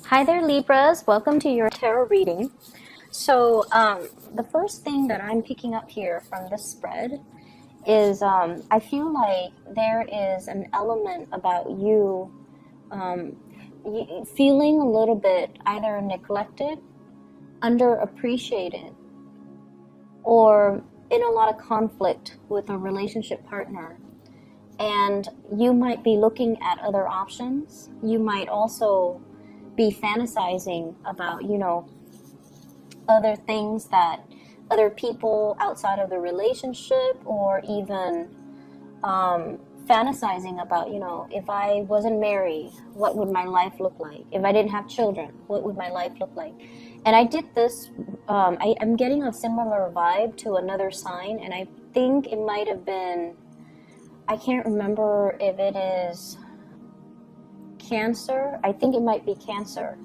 Hi there, Libras. Welcome to your tarot reading. So, the first thing that I'm picking up here from this spread is I feel like there is an element about you, feeling a little bit either neglected, underappreciated, or in a lot of conflict with a relationship partner. And you might be looking at other options. You might also be fantasizing about, other things that other people outside of the relationship, or even fantasizing about, if I wasn't married, what would my life look like? If I didn't have children, what would my life look like? And I did this, I'm getting a similar vibe to another sign, and I think it might have been, I can't remember if it is Cancer. I think it might be Cancer.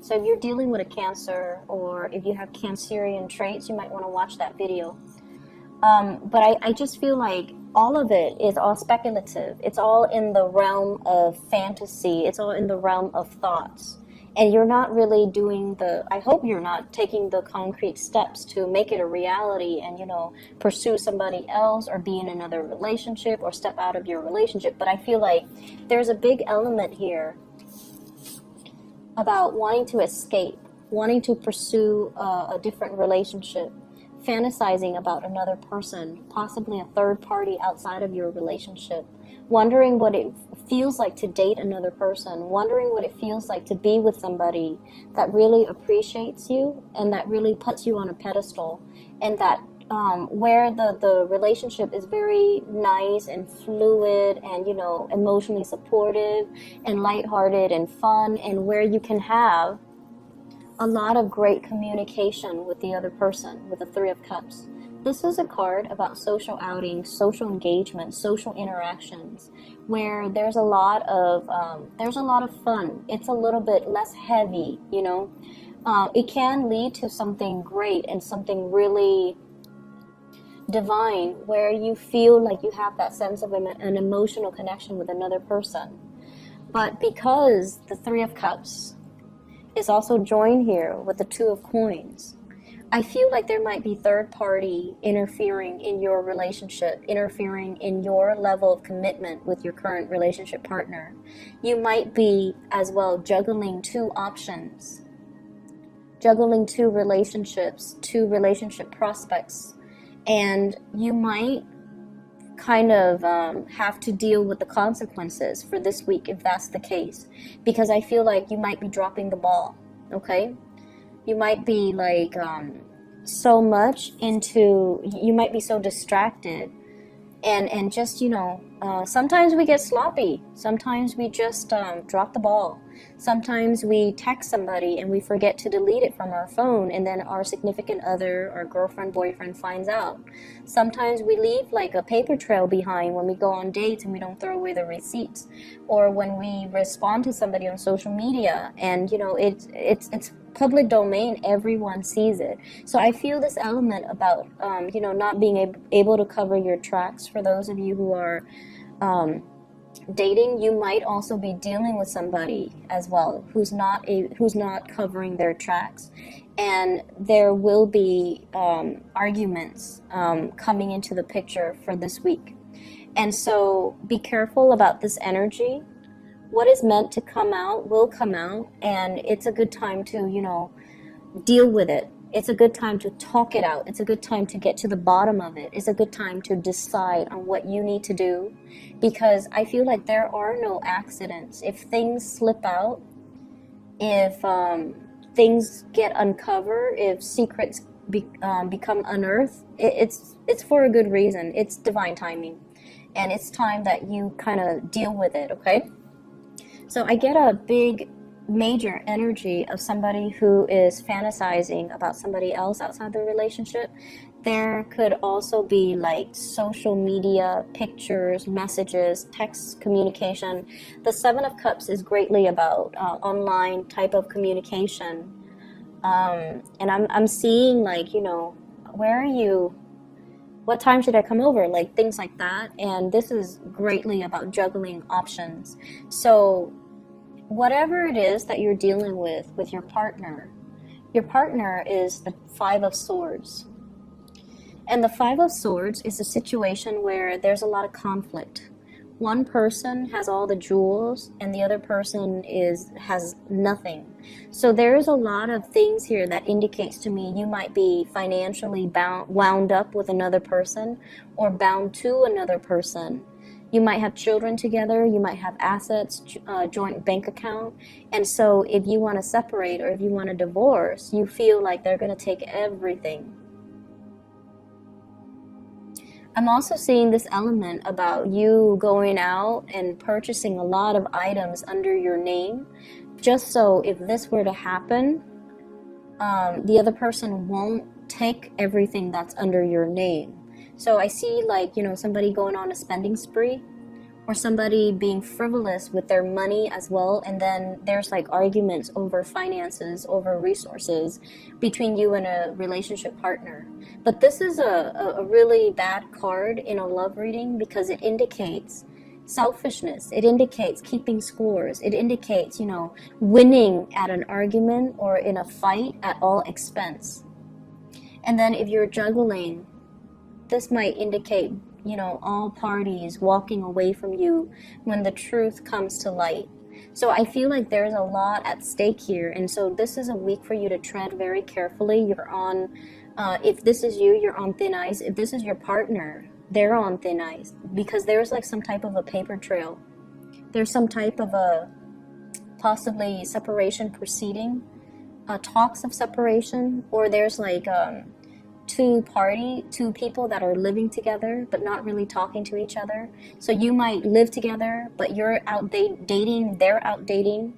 So if you're dealing with a Cancer, or if you have Cancerian traits, you might want to watch that video. But I just feel like all of it is all speculative. It's all in the realm of fantasy. It's all in the realm of thoughts. And you're not really doing I hope you're not taking the concrete steps to make it a reality and, pursue somebody else or be in another relationship or step out of your relationship. But I feel like there's a big element here about wanting to escape, wanting to pursue a different relationship, fantasizing about another person, possibly a third party outside of your relationship, wondering what it feels like to date another person, wondering what it feels like to be with somebody that really appreciates you and that really puts you on a pedestal, and that where the relationship is very nice and fluid and, emotionally supportive and lighthearted and fun, and where you can have a lot of great communication with the other person, with the Three of Cups. This is a card about social outings, social engagement, social interactions, where there's a lot of fun. It's a little bit less heavy, It can lead to something great and something really divine, where you feel like you have that sense of an emotional connection with another person. But because the Three of Cups is also joined here with the Two of Coins, I feel like there might be third party interfering in your relationship, interfering in your level of commitment with your current relationship partner. You might be as well juggling two options, juggling two relationships, two relationship prospects, and you might kind of have to deal with the consequences for this week if that's the case, because I feel like you might be dropping the ball, okay? You might be like you might be so distracted and just, sometimes we get sloppy. Sometimes we just drop the ball. Sometimes we text somebody and we forget to delete it from our phone, and then our significant other or girlfriend, boyfriend finds out. Sometimes we leave like a paper trail behind when we go on dates and we don't throw away the receipts, or when we respond to somebody on social media and, it's public domain, everyone sees it. So I feel this element about, not being able to cover your tracks. For those of you who are dating, you might also be dealing with somebody as well who's not covering their tracks, and there will be arguments coming into the picture for this week. And so be careful about this energy. What is meant to come out will come out, and it's a good time to, deal with it. It's a good time to talk it out. It's a good time to get to the bottom of it. It's a good time to decide on what you need to do, because I feel like there are no accidents. If things slip out, if things get uncovered, if secrets become unearthed, it's for a good reason. It's divine timing, and it's time that you kind of deal with it, okay? So I get a big, major energy of somebody who is fantasizing about somebody else outside the relationship. There could also be like social media, pictures, messages, text communication. The Seven of Cups is greatly about online type of communication. And I'm seeing like, where are you? What time should I come over? Like things like that. And this is greatly about juggling options. So whatever it is that you're dealing with your partner is the Five of Swords. And the Five of Swords is a situation where there's a lot of conflict. One person has all the jewels and the other person has nothing. So there's a lot of things here that indicates to me you might be financially wound up with another person or bound to another person. You might have children together, you might have assets, joint bank account. And so if you want to separate or if you want to divorce, you feel like they're going to take everything. I'm also seeing this element about you going out and purchasing a lot of items under your name, just so if this were to happen, the other person won't take everything that's under your name. So I see, like, you know, somebody going on a spending spree, or somebody being frivolous with their money as well, and then there's like arguments over finances, over resources between you and a relationship partner. But this is a really bad card in a love reading because it indicates selfishness. It indicates keeping scores. It indicates, you know, winning at an argument or in a fight at all expense. And then if you're juggling, this might indicate, you know, all parties walking away from you when the truth comes to light. So I feel like there's a lot at stake here. And so this is a week for you to tread very carefully. You're on, if this is you, you're on thin ice. If this is your partner, they're on thin ice. Because there's like some type of a paper trail. There's some type of a possibly separation proceeding, talks of separation, or there's like two people that are living together but not really talking to each other. So you might live together, but you're out dating, they're out dating,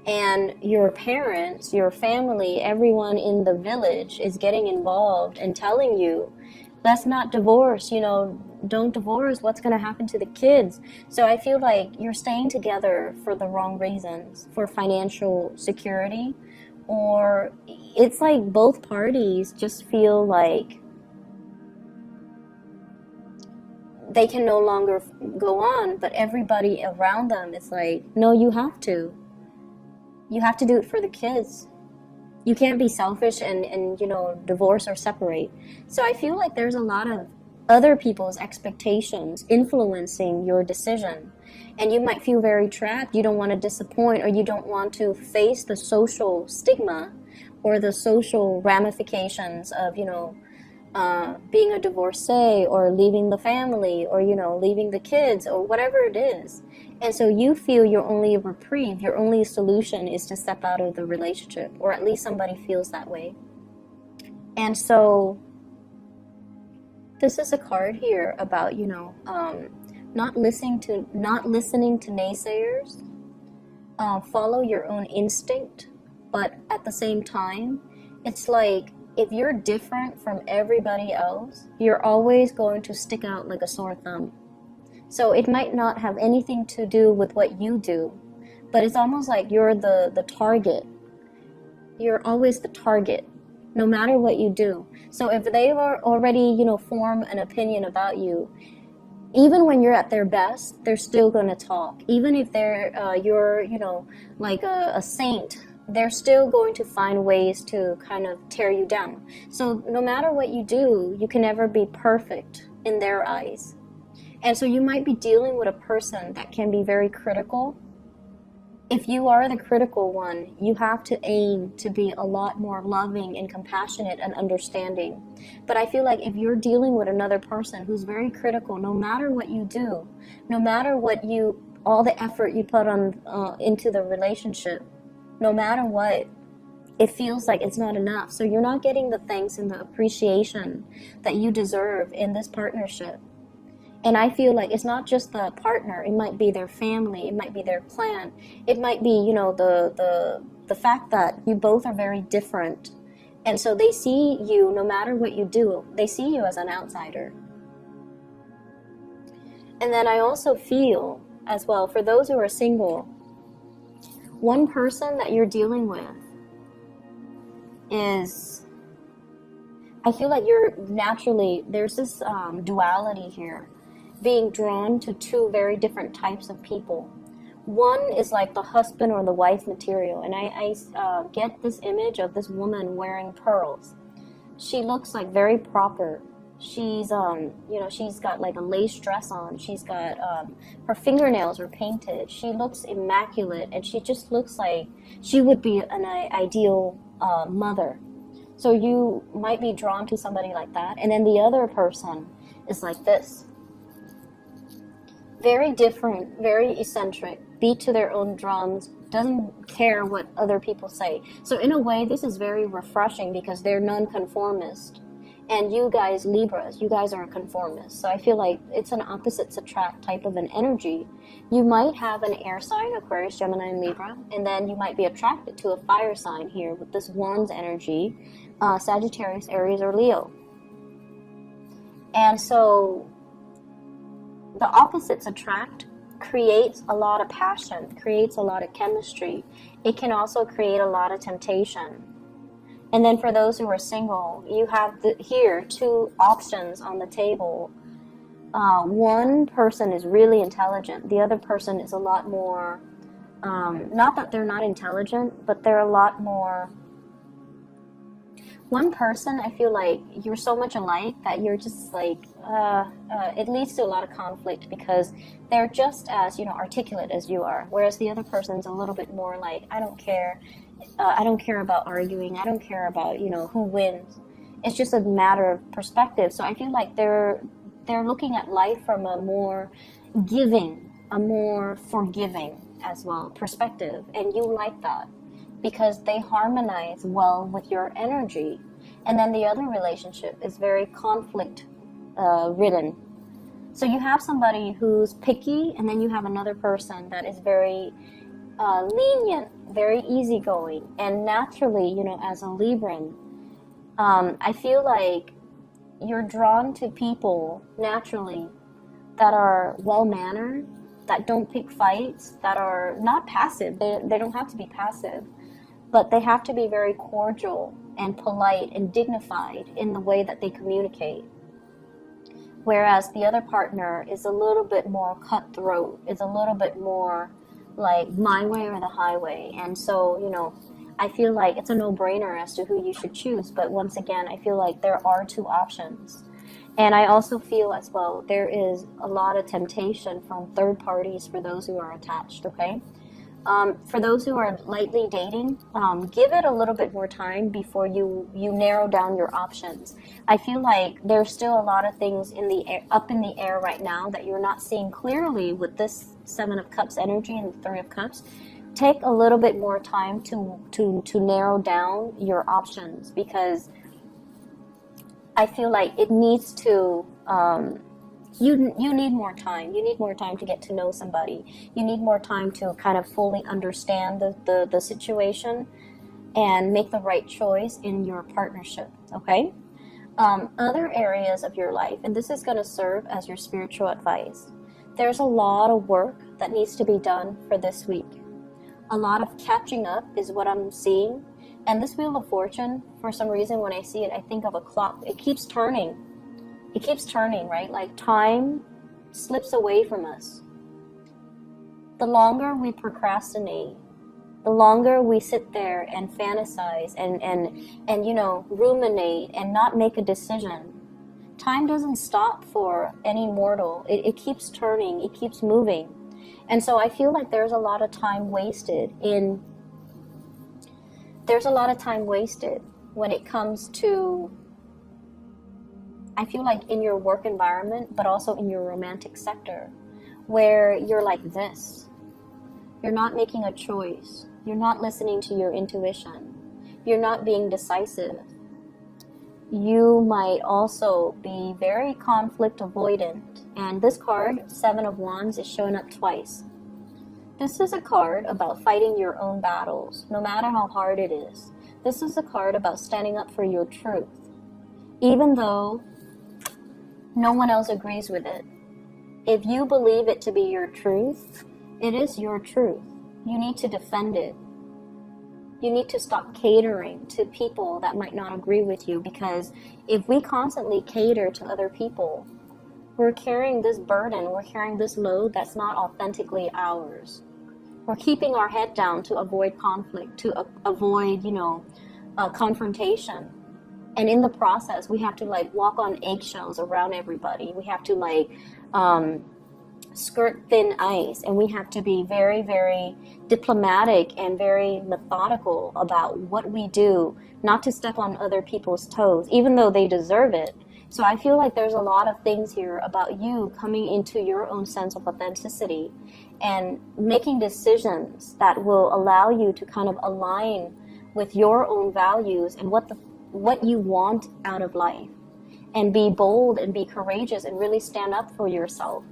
and your parents, your family, everyone in the village is getting involved and telling you, let's not divorce, you know, don't divorce, what's going to happen to the kids? So I feel like you're staying together for the wrong reasons, for financial security, or it's like both parties just feel like they can no longer go on, but everybody around them is like, no, you have to do it for the kids. You can't be selfish and you know, divorce or separate. So I feel like there's a lot of other people's expectations influencing your decision. And you might feel very trapped. You don't want to disappoint, or you don't want to face the social stigma or the social ramifications of, you know, being a divorcee or leaving the family or, you know, leaving the kids or whatever it is. And so you feel your only reprieve, your only solution is to step out of the relationship, or at least somebody feels that way. And so this is a card here about, you know, not listening to naysayers. Follow your own instinct, but at the same time, it's like if you're different from everybody else, you're always going to stick out like a sore thumb. So it might not have anything to do with what you do, but it's almost like you're the target. You're always the target, no matter what you do. So if they are already, you know, form an opinion about you, even when you're at their best, they're still going to talk. Even if you're, you know, like a saint, they're still going to find ways to kind of tear you down. So no matter what you do, you can never be perfect in their eyes. And so you might be dealing with a person that can be very critical. If you are the critical one, you have to aim to be a lot more loving and compassionate and understanding. But I feel like if you're dealing with another person who's very critical, no matter what you do, no matter what all the effort you put on into the relationship, no matter what, it feels like it's not enough. So you're not getting the thanks and the appreciation that you deserve in this partnership. And I feel like it's not just the partner. It might be their family. It might be their clan. It might be, you know, the fact that you both are very different. And so they see you, no matter what you do, they see you as an outsider. And then I also feel as well, for those who are single, one person that you're dealing with is, I feel like you're naturally, there's this duality here, being drawn to two very different types of people. One is like the husband or the wife material, and I get this image of this woman wearing pearls. She looks like very proper. She's you know, she's got like a lace dress on. She's got her fingernails are painted. She looks immaculate, and she just looks like she would be an ideal mother. So you might be drawn to somebody like that. And then the other person is like this. Very different, very eccentric, beat to their own drums, doesn't care what other people say. So in a way, this is very refreshing because they're nonconformist. And you guys, Libras, you guys are conformists. So I feel like it's an opposites attract type of an energy. You might have an air sign, Aquarius, Gemini, and Libra, and then you might be attracted to a fire sign here with this Wands energy, Sagittarius, Aries, or Leo. And so the opposites attract creates a lot of passion, creates a lot of chemistry. It can also create a lot of temptation. And then for those who are single, you have here two options on the table. One person is really intelligent. The other person is a lot more, not that they're not intelligent, but they're a lot more. One person, I feel like you're so much alike that you're just like, it leads to a lot of conflict because they're just as, you know, articulate as you are. Whereas the other person's a little bit more like, I don't care. I don't care about arguing. I don't care about, you know, who wins. It's just a matter of perspective. So I feel like they're looking at life from a more giving, a more forgiving as well perspective. And you like that because they harmonize well with your energy. And then the other relationship is very conflict ridden. So you have somebody who's picky, and then you have another person that is very lenient, very easygoing. And naturally, you know, as a Libran, I feel like you're drawn to people naturally that are well-mannered, that don't pick fights, that are not passive. They don't have to be passive, but they have to be very cordial and polite and dignified in the way that they communicate. Whereas the other partner is a little bit more cutthroat, is a little bit more like my way or the highway. And so, you know, I feel like it's a no-brainer as to who you should choose. But once again, I feel like there are two options. And I also feel as well, there is a lot of temptation from third parties for those who are attached, okay? For those who are lightly dating, give it a little bit more time before you narrow down your options. I feel like there's still a lot of things in the air, up in the air right now that you're not seeing clearly with this Seven of Cups energy and the Three of Cups. Take a little bit more time to narrow down your options because I feel like it needs to. You need more time. You need more time to get to know somebody. You need more time to kind of fully understand the situation and make the right choice in your partnership, okay? Other areas of your life, and this is going to serve as your spiritual advice. There's a lot of work that needs to be done for this week. A lot of catching up is what I'm seeing. And this Wheel of Fortune, for some reason, when I see it, I think of a clock. It keeps turning. It keeps turning, right? Like time slips away from us. The longer we procrastinate, the longer we sit there and fantasize and you know, ruminate and not make a decision. Time doesn't stop for any mortal. It keeps turning, it keeps moving. And so I feel like there's a lot of time wasted when it comes to, I feel like in your work environment, but also in your romantic sector, where you're like this. You're not making a choice. You're not listening to your intuition. You're not being decisive. You might also be very conflict avoidant. And this card, Seven of Wands, is showing up twice. This is a card about fighting your own battles, no matter how hard it is. This is a card about standing up for your truth. Even though no one else agrees with it. If you believe it to be your truth, it is your truth. You need to defend it. You need to stop catering to people that might not agree with you, because if we constantly cater to other people, we're carrying this burden, we're carrying this load that's not authentically ours. We're keeping our head down to avoid conflict, to avoid, confrontation. And in the process, we have to like walk on eggshells around everybody. We have to like skirt thin ice, and we have to be very, very diplomatic and very methodical about what we do, not to step on other people's toes, even though they deserve it. So I feel like there's a lot of things here about you coming into your own sense of authenticity and making decisions that will allow you to kind of align with your own values and what you want out of life, and be bold and be courageous and really stand up for yourself.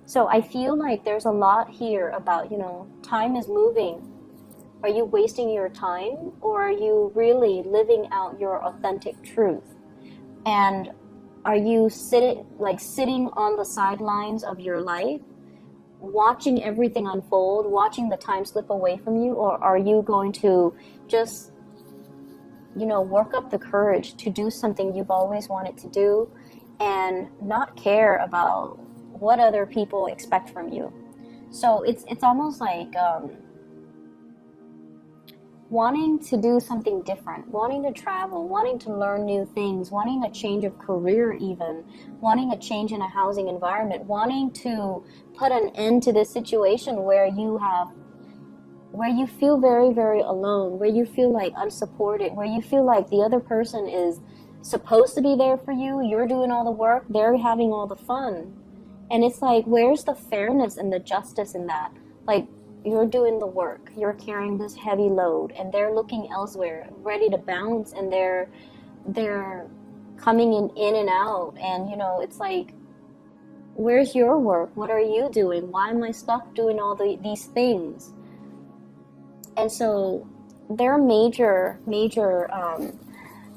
So I feel like there's a lot here about, time is moving. Are you wasting your time, or are you really living out your authentic truth? And are you sitting on the sidelines of your life, watching everything unfold, watching the time slip away from you? Or are you going to just, work up the courage to do something you've always wanted to do and not care about what other people expect from you? So it's almost like wanting to do something different, wanting to travel, wanting to learn new things, wanting a change of career even, wanting a change in a housing environment, wanting to put an end to this situation where you feel very, very alone, where you feel like unsupported, where you feel like the other person is supposed to be there for you, you're doing all the work, they're having all the fun. And it's like, where's the fairness and the justice in that? Like, you're doing the work, you're carrying this heavy load, and they're looking elsewhere, ready to bounce, and they're coming in and out, and it's like, where's your work? What are you doing? Why am I stuck doing all these things? And so there are major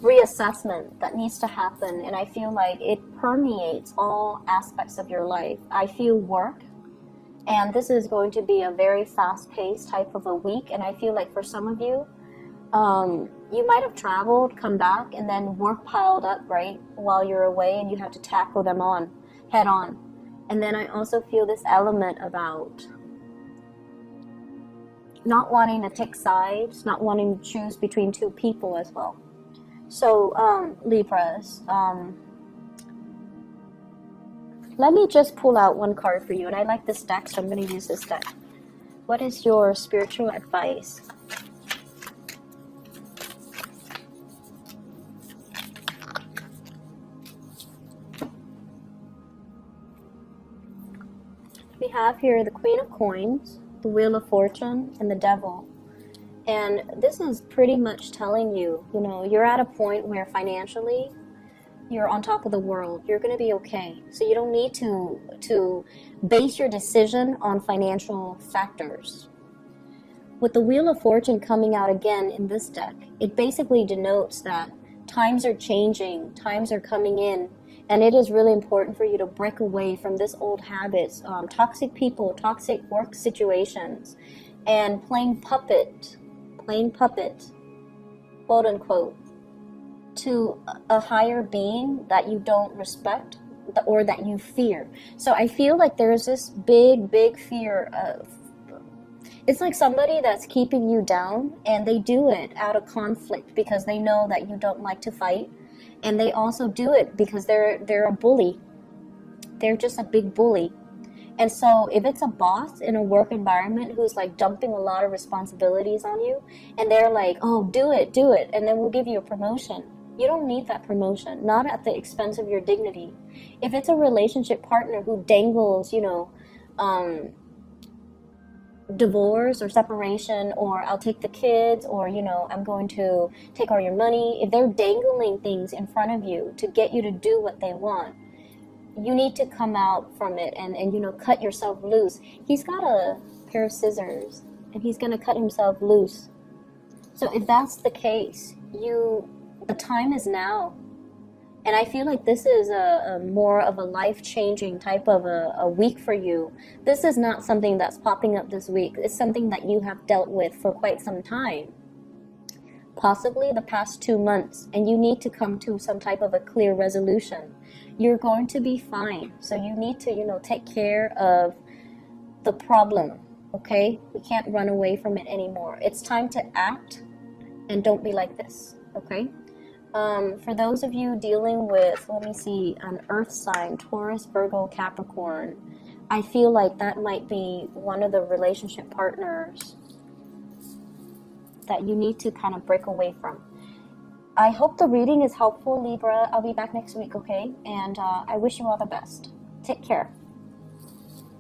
reassessment that needs to happen, and I feel like it permeates all aspects of your life. I feel work, and this is going to be a very fast-paced type of a week, and I feel like for some of you, you might have traveled, come back, and then work piled up, right, while you're away, and you have to tackle them head on. And then I also feel this element about not wanting to take sides, not wanting to choose between two people as well. So, Libras, let me just pull out one card for you, and I like this deck, so I'm going to use this deck. What is your spiritual advice? We have here the Queen of Coins, the Wheel of Fortune, and the Devil. And this is pretty much telling you, you're at a point where financially you're on top of the world. You're going to be okay. So you don't need to base your decision on financial factors. With the Wheel of Fortune coming out again in this deck, it basically denotes that times are changing, times are coming in, and it is really important for you to break away from this old habits, toxic people, toxic work situations, and playing puppet, quote unquote, to a higher being that you don't respect or that you fear. So I feel like there's this big fear of, it's like somebody that's keeping you down, and they do it out of conflict because they know that you don't like to fight, and they also do it because they're a bully. They're just a big bully. And so if it's a boss in a work environment who's like dumping a lot of responsibilities on you, and they're like, oh, do it, and then we'll give you a promotion. You don't need that promotion, not at the expense of your dignity. If it's a relationship partner who dangles, divorce or separation, or I'll take the kids, or, I'm going to take all your money. If they're dangling things in front of you to get you to do what they want, you need to come out from it and cut yourself loose. He's got a pair of scissors, and he's going to cut himself loose. So if that's the case, the time is now. And I feel like this is a more of a life-changing type of a week for you. This is not something that's popping up this week. It's something that you have dealt with for quite some time, possibly the past 2 months, and you need to come to some type of a clear resolution. You're going to be fine. So you need to, take care of the problem. okay? We can't run away from it anymore. It's time to act, and don't be like this, okay? For those of you dealing with, let me see, an earth sign, Taurus, Virgo, Capricorn, I feel like that might be one of the relationship partners that you need to kind of break away from. I hope the reading is helpful, Libra. I'll be back next week, okay? And I wish you all the best. Take care.